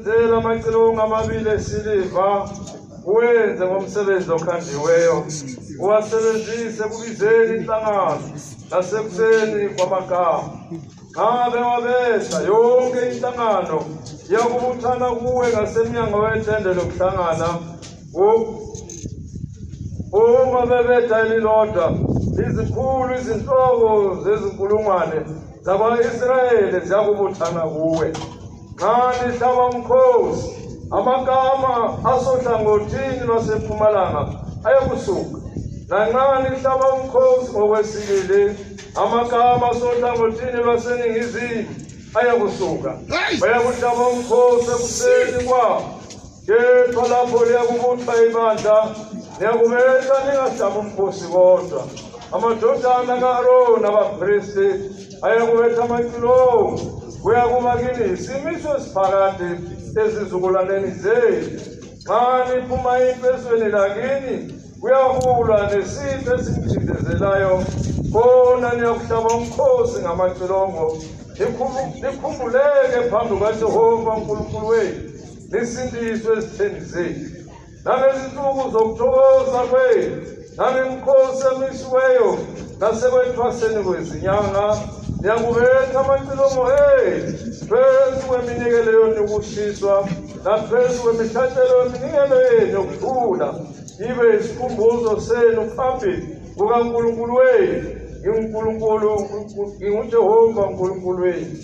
Sicela amacilongo amabili esiliva uwenze ngomsebenzi okhandiweyo, uwasebenzise kubizeni inhlangano nasekuseni kwamagama. Ngabe wabetha yonke inhlangano yakubuthana kuwe ngasemnyango wetende lokuhlangana, ungabebetha elilodwa, izikhulu izinhloko zezinkulungwane zaba-Israyeli ziyakubuthana kuwe. Nxa nihlaba umkhosi, amagama asohlangothini lwasempumalanga ayakusuka. Nanxa nihlaba umkhosi ngokwesibili, amagama asohlangothini lwaseningizimu ayakusuka. Bayakuhlaba umkhosi ekuseni kwabo, kepha lapho liyakubuthwa ibandla, niyakubetha ningahlaba umkhosi kodwa. Amadodana ka-Aroni abaphristi ayakubetha amacilongo, kuyakuba kini isimiso esiphakade ezizukulwaneni zenu. Nxa niphuma empesweni lakini, kuyahulwa nesifo esimcindezelayo, khona niyakuhlaba umkhosi ngamacilongo. Nikhumbuleke phambi kukaJehova uNkulunkulu wenu, nisindiswe ezitheni zenu. Nangezinsuku zokuthokoza kwenu, nangemikhosi emisiweyo, nasekwethwaseni kwezinyanga, niyakubetha amacilongo phezu kweminikelo yenu yokushiswa, naphezu kwemihlatshelo yeminikelo yenu yokuthula, ibe isikhumbuzo senu phambi kukaNkulunkulu wenu. NginguJehova uNkulunkulu wenu.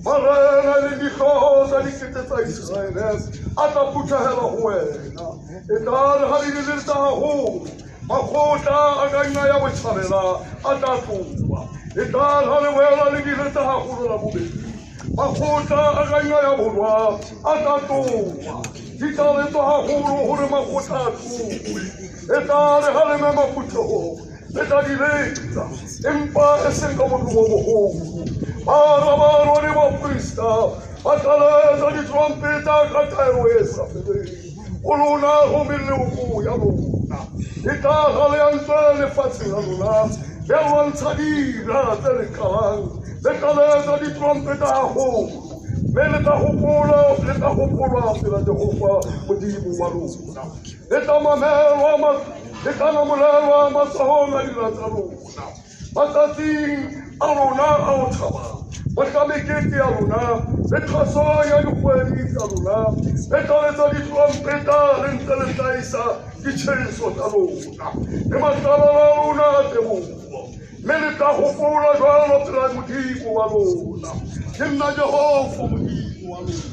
Marana lilikhoza likitesa Israel ataputahela huwena etar halililtahu makhota aganya ya wethabela atatuwa etar halwela likiltahu la bubi makhota aganya ya bulwa atatuwa kitale tahuru hore makhota tu etar halme maputo etadileta empa esengamuduwo Barabaroni Mopista, Ataleza di trompeta Cataroesa, Uluna Homiluku Yamuna, Itahale Antele Fatinaluna, Belwan Sadira Telecalan, the Caleza di trompeta home, Meleta Hopula, Leta Hopula, Fila de Hopa, Mudibu Maruna, Leta Mamel, the Canamula, Masahoma di Lazaruna, Matatin. Aluna autaba, makameketi aluna, etkasoya yukweli aluna, etaleta di trompeta lenteletaisa dicenso aluna, ematala aluna temu, melita hopula jalo tra mutibu aluna, kimna Jehova mutibu aluna,